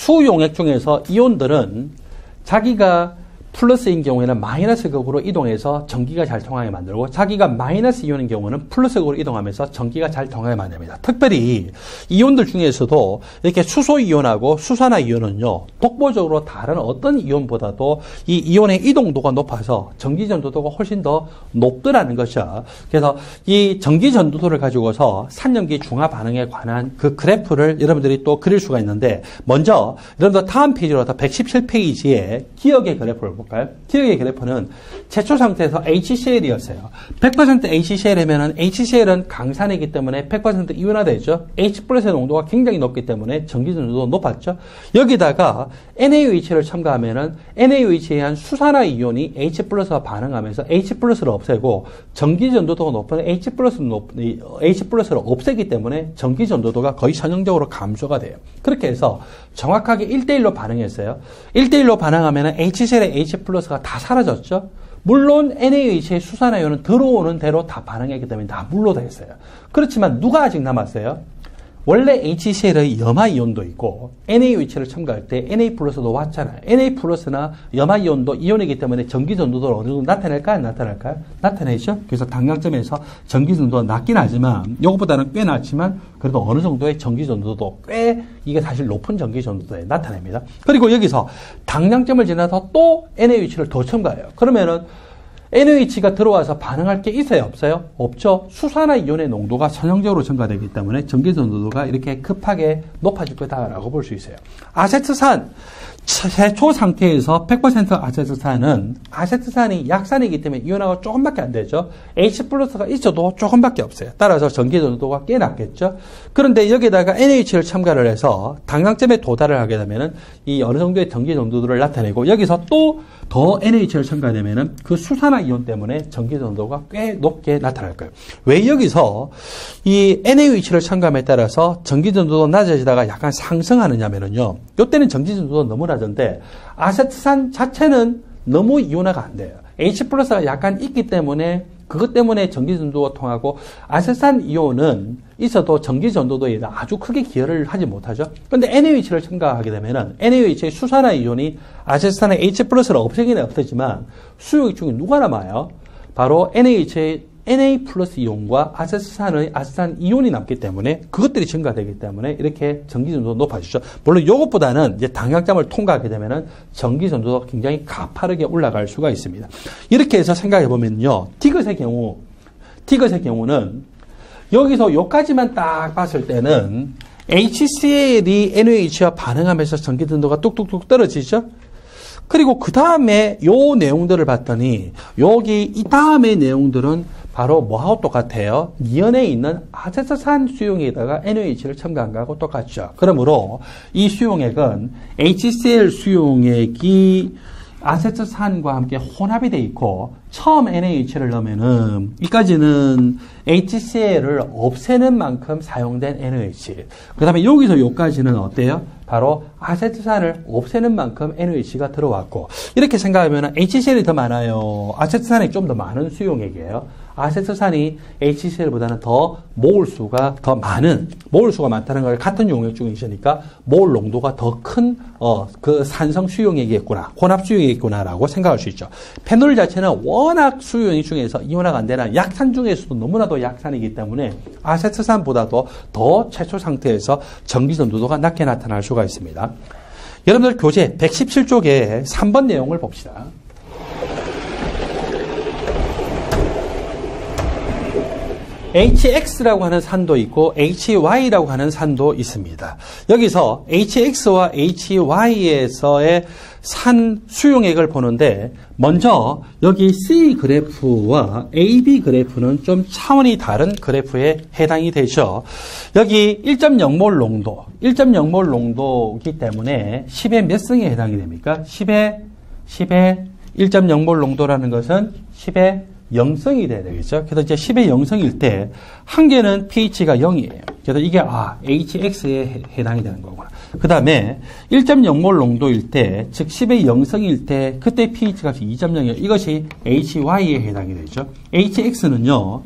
수용액 중에서 이온들은 자기가 플러스인 경우에는 마이너스 극으로 이동해서 전기가 잘 통하게 만들고 자기가 마이너스 이온인 경우는 플러스 극으로 이동하면서 전기가 잘 통하게 만듭니다. 특별히 이온들 중에서도 이렇게 수소 이온하고 수산화 이온은요, 독보적으로 다른 어떤 이온보다도 이 이온의 이동도가 높아서 전기 전도도가 훨씬 더 높더라는 것이죠. 그래서 이 전기 전도도를 가지고서 산염기 중화 반응에 관한 그 그래프를 여러분들이 또 그릴 수가 있는데, 먼저 여러분들 다음 페이지로 117페이지에 기억의 그래프를 볼까요? 기억의 그래프는 최초 상태에서 HCl이었어요. 100% HCl이면 HCl은 강산이기 때문에 100% 이온화되죠. H+의 농도가 굉장히 높기 때문에 전기전도도 높았죠. 여기다가 NaOH를 첨가하면은 NaOH에 의한 수산화 이온이 H+와 반응하면서 H+를 없애고 전기전도도가 높은 H+를 없애기 때문에 전기전도도가 거의 전형적으로 감소가 돼요. 그렇게 해서 정확하게 1대1로 반응했어요. 1대1로 반응하면은 HCl의 H+가 다 사라졌죠. 물론 NaOH의 수산화이온은 들어오는 대로 다 반응했기 때문에 다 물로 됐어요. 그렇지만 누가 아직 남았어요? 원래 HCl의 염화이온도 있고 NaOH를 첨가할 때 Na+도 왔잖아요. Na+나 염화이온도 이온이기 때문에 전기전도도를 어느 정도 나타낼까요? 안 나타날까요? 나타내죠. 그래서 당장점에서 전기전도가 낮긴 하지만 이것보다는 꽤 낮지만 그래도 어느 정도의 전기전도도 꽤 이게 사실 높은 전기전도도에 나타냅니다. 그리고 여기서 당장점을 지나서 또 NaOH를 더 첨가해요. 그러면은 NaOH가 들어와서 반응할 게 있어요? 없어요? 없죠. 수산화 이온의 농도가 전형적으로 증가되기 때문에 전기전도도가 이렇게 급하게 높아질 거다라고 볼 수 있어요. 아세트산, 최초 상태에서 100% 아세트산이 약산이기 때문에 이온화가 조금밖에 안 되죠. H+가 있어도 조금밖에 없어요. 따라서 전기전도도가 꽤 낮겠죠. 그런데 여기다가 NaOH를 첨가를 해서 당장점에 도달을 하게 되면은 이 어느 정도의 전기전도도를 나타내고, 여기서 또 더 NaOH를 첨가되면은 그 수산화 이온 때문에 전기전도가 꽤 높게 나타날 거예요. 왜 여기서 이 NaOH를 첨가함에 따라서 전기전도도 낮아지다가 약간 상승하느냐면요, 이때는 전기전도도 너무 낮은데 아세트산 자체는 너무 이온화가 안 돼요. H+가 약간 있기 때문에 그것 때문에 전기전도가 통하고, 아세트산 이온은 있어도 전기전도도에 아주 크게 기여를 하지 못하죠. 그런데 NaOH를 첨가하게 되면은 NaOH의 수산화 이온이 아세트산의 H+를 없애기는 없애지만 수용액 중에 누가 남아요? 바로 NaOH의 Na+ 이온과 아세트산 이온이 남기 때문에 그것들이 증가되기 때문에 이렇게 전기전도도 높아지죠. 물론 이것보다는 이제 당장점을 통과하게 되면은 전기전도도 굉장히 가파르게 올라갈 수가 있습니다. 이렇게 해서 생각해 보면요, 티귿의 경우는 여기서 여기까지만 딱 봤을 때는 HCl이 NaOH와 반응하면서 전기전도가 뚝뚝뚝 떨어지죠. 그리고 그 다음에 요 내용들을 봤더니 여기 이 다음의 내용들은 바로 뭐하고 똑같아요? 이온에 있는 아세트산 수용액에다가 NaOH를 첨가한 거하고 똑같죠. 그러므로 이 수용액은 HCl 수용액이 아세트산과 함께 혼합이 돼 있고, 처음 NaOH를 넣으면은 이까지는 HCl을 없애는 만큼 사용된 NaOH. 그 다음에 여기서 여기까지는 어때요? 바로 아세트산을 없애는 만큼 NaOH가 들어왔고, 이렇게 생각하면 HCl이 더 많아요? 아세트산이 좀 더 많은 수용액이에요? 아세트산이 HCl보다는 더 모울수가 많다는 걸 같은 용액 중에 있으니까 모울 농도가 더 큰 그 산성 수용액이겠구나, 혼합 수용액이구나라고 생각할 수 있죠. 페놀 자체는 워낙 수용액 중에서 이온화가 안 되는 약산 중에서도 너무나도 약산이기 때문에 아세트산보다도 더 최초 상태에서 전기전도도가 낮게 나타날 수가 있습니다. 여러분들 교재 117쪽에 3번 내용을 봅시다. HX라고 하는 산도 있고 HY라고 하는 산도 있습니다. 여기서 HX와 HY에서의 산 수용액을 보는데, 먼저 여기 C 그래프와 AB 그래프는 좀 차원이 다른 그래프에 해당이 되죠. 여기 1.0몰 농도이기 때문에 10의 몇 승에 해당이 됩니까? 10의 1.0몰 농도라는 것은 10의 0성이 돼야 되겠죠. 그래서 이제 10의 0성일 때 한 개는 pH가 0이에요. 그래서 이게 HX에 해당이 되는 거구나. 그 다음에 1.0몰 농도일 때, 즉 10의 0성일 때 그때 pH 값이 2.0이에요. 이것이 HY에 해당이 되죠. HX는요,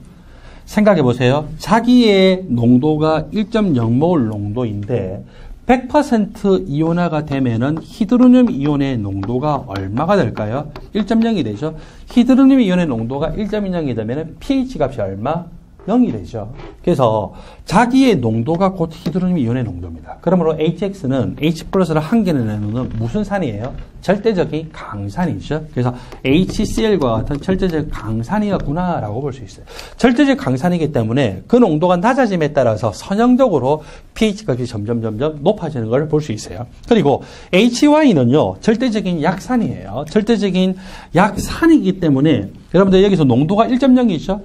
생각해 보세요. 자기의 농도가 1.0몰 농도인데 100% 이온화가 되면은 히드로늄 이온의 농도가 얼마가 될까요? 1.0이 되죠. 히드로늄 이온의 농도가 1.0이 되면은 pH 값이 얼마? 0이 되죠. 그래서 자기의 농도가 곧 히드로늄 이온의 농도입니다. 그러므로 HX는 H+를 한 개를 내놓는 무슨 산이에요? 절대적인 강산이죠. 그래서 HCl과 같은 절대적 강산이었구나라고 볼 수 있어요. 절대적 강산이기 때문에 그 농도가 낮아짐에 따라서 선형적으로 pH 값이 점점 높아지는 걸 볼 수 있어요. 그리고 HY는요, 절대적인 약산이에요. 절대적인 약산이기 때문에 여러분들 여기서 농도가 1.0이죠.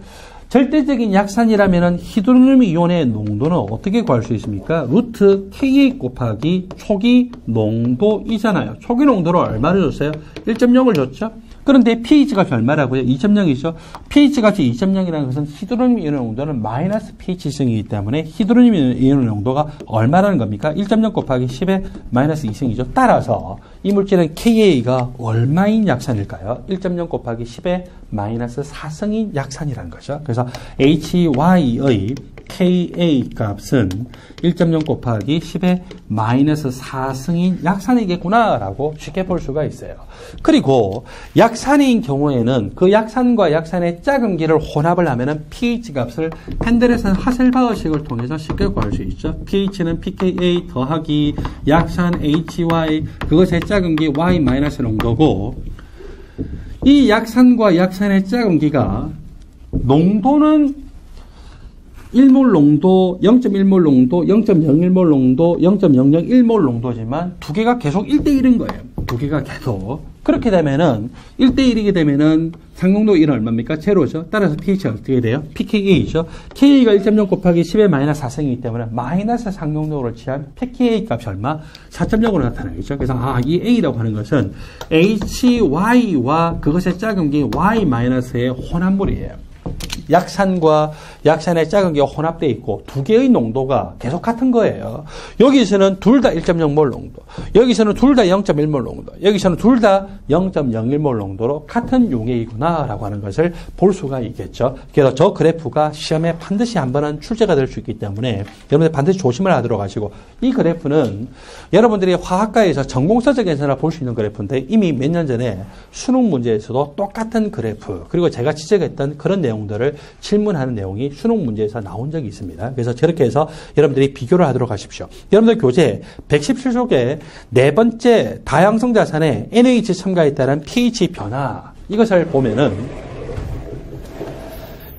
절대적인 약산이라면 히드로늄 이온의 농도는 어떻게 구할 수 있습니까? 루트 Ka 곱하기 초기 농도이잖아요. 초기 농도를 얼마를 줬어요? 1.0을 줬죠? 그런데 pH 값이 얼마라고요? 2.0이죠? pH 값이 2.0이라는 것은 히드로늄 이온의 농도는 마이너스 pH승이기 때문에 히드로늄 이온의 농도가 얼마라는 겁니까? 1.0 곱하기 10의 마이너스 2승이죠. 따라서 이 물질은 Ka가 얼마인 약산일까요? 1.0 곱하기 10의 마이너스 4승인 약산이라는 거죠. 그래서 HY의 Ka 값은 1.0 곱하기 10의 마이너스 4승인 약산이겠구나라고 쉽게 볼 수가 있어요. 그리고 약산인 경우에는 그 약산과 약산의 작은기를 혼합을 하면은 pH 값을 펜델에서는 하셀바흐식을 통해서 쉽게 구할 수 있죠. pH는 pKa 더하기 약산 HY 그것의 작은기 Y 마이너스 농도고, 이 약산과 약산의 작은기가 농도는 1몰 농도, 0.1몰 농도, 0.01몰 농도, 0.001몰 농도지만 두 개가 계속 1대1인 거예요. 두 개가 계속. 그렇게 되면은 1대1이게 되면은 상농도 1은 얼마입니까? 제로죠. 따라서 pH가 어떻게 돼요? pKa죠. Ka가 1.0 곱하기 10의 마이너스 4승이기 때문에 마이너스 상농도를 취한 pKa 값이 얼마? 4.0으로 나타나겠죠. 그래서 이 A라고 하는 것은 HY와 그것의 작은기 Y-의 혼합물이에요. 약산과 약산의 작은기가 혼합되어 있고 두 개의 농도가 계속 같은 거예요. 여기서는 둘 다 1.0몰 농도, 여기서는 둘 다 0.1몰 농도, 여기서는 둘 다 0.01몰 농도로 같은 용액이구나 라고 하는 것을 볼 수가 있겠죠. 그래서 저 그래프가 시험에 반드시 한 번은 출제가 될 수 있기 때문에 여러분들 반드시 조심을 하도록 하시고, 이 그래프는 여러분들이 화학과에서 전공서적에서나 볼 수 있는 그래프인데 이미 몇 년 전에 수능 문제에서도 똑같은 그래프, 그리고 제가 지적했던 그런 내용들을 질문하는 내용이 수능 문제에서 나온 적이 있습니다. 그래서 저렇게 해서 여러분들이 비교를 하도록 하십시오. 여러분들 교재 117쪽에 네 번째 다양성 자산의 NH 첨가에 따른 pH 변화, 이것을 보면은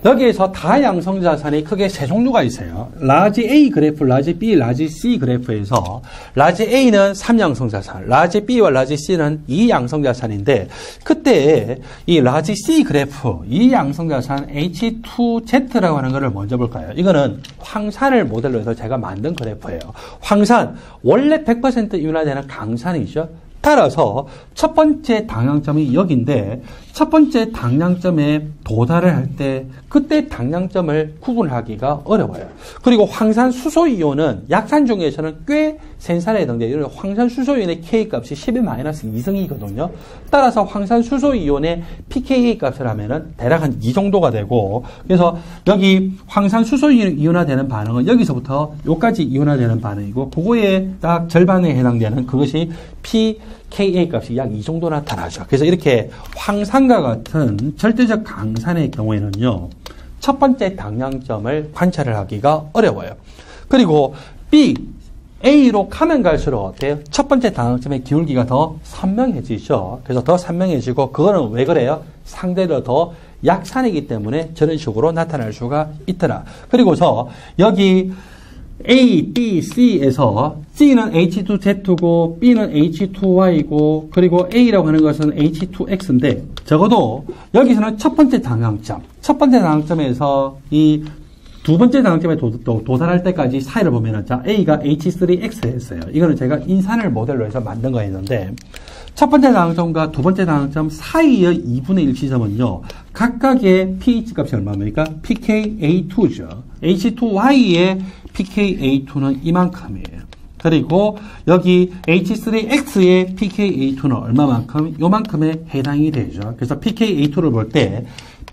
여기에서 다양성 자산이 크게 세 종류가 있어요. 라지 A 그래프, 라지 B, 라지 C 그래프에서 라지 A는 3양성 자산, 라지 B와 라지 C는 2양성 자산인데, 그때 이 라지 C 그래프 2양성 자산 H2Z라고 하는 것을 먼저 볼까요? 이거는 황산을 모델로 해서 제가 만든 그래프예요. 황산, 원래 100% 이온화되는 강산이죠. 따라서 첫 번째 당량점이 여기인데, 첫 번째 당량점에 도달을 할 때 그때 당량점을 구분하기가 어려워요. 그리고 황산 수소이온은 약산 중에서는 꽤 센산에 해당돼요. 황산 수소이온의 K 값이 10의 마이너스 2승이거든요. 따라서 황산 수소이온의 pKa 값을 하면은 대략 한 이 정도가 되고, 그래서 여기 황산 수소이온 이온화되는 반응은 여기서부터 여기까지 이온화되는 반응이고, 그거에 딱 절반에 해당되는 그것이 pKa 값이 약 이 정도 나타나죠. 그래서 이렇게 황산과 같은 절대적 강산의 경우에는요, 첫 번째 당량점을 관찰을 하기가 어려워요. 그리고 B, A로 가면 갈수록 어때요? 첫 번째 당량점의 기울기가 더 선명해지죠. 그래서 더 선명해지고, 그거는 왜 그래요? 상대로 더 약산이기 때문에 저런 식으로 나타날 수가 있더라. 그리고서 여기 A, B, C에서 C는 H2Z고 B는 H2Y고 그리고 A라고 하는 것은 H2X인데, 적어도 여기서는 첫 번째 당량점에서 이 두 번째 당량점에 도달할 때까지 사이를 보면은, 자, A가 H3X였어요. 이거는 제가 인산을 모델로 해서 만든 거였는데, 첫 번째 당량점과 두 번째 당량점 사이의 2분의 1 지점은요, 각각의 pH 값이 얼마입니까? pKa2죠. H2Y의 pKa2는 이만큼이에요. 그리고 여기 H3X의 pKa2는 얼마만큼? 요만큼에 해당이 되죠. 그래서 pKa2를 볼 때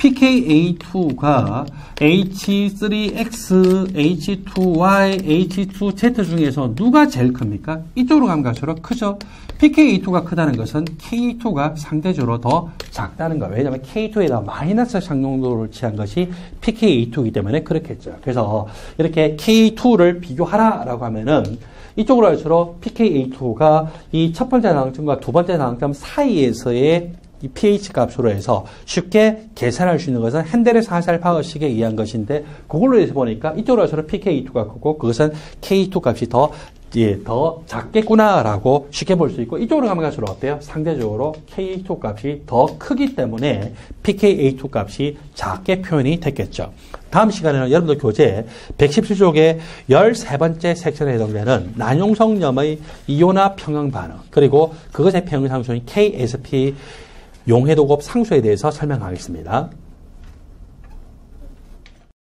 pKa2가 H3X, H2Y, H2Z 중에서 누가 제일 큽니까? 이쪽으로 가면 갈수록 크죠? pKa2가 크다는 것은 K2가 상대적으로 더 작다는 거예요. 왜냐하면 K2에다 마이너스 상용도를 취한 것이 pKa2이기 때문에 그렇겠죠. 그래서 이렇게 K2를 비교하라라고 하면은 이쪽으로 할수록 pKa2가 이 첫 번째 나앙점과 두 번째 나앙점 사이에서의 이 pH 값으로 해서 쉽게 계산할 수 있는 것은 핸델의 화살표식에 의한 것인데 그걸로 해서 보니까 이쪽으로 할수록 pKa2가 크고 그것은 K2 값이 더 작겠구나라고 쉽게 볼 수 있고 이쪽으로 가면 갈수록 어때요? 상대적으로 K2 값이 더 크기 때문에 pKa2 값이 작게 표현이 됐겠죠. 다음 시간에는 여러분들 교재 117쪽의 13번째 섹션에 해당되는 난용성염의 이온화 평형 반응 그리고 그것의 평형 상수인 KSP 용해도급 상수에 대해서 설명하겠습니다.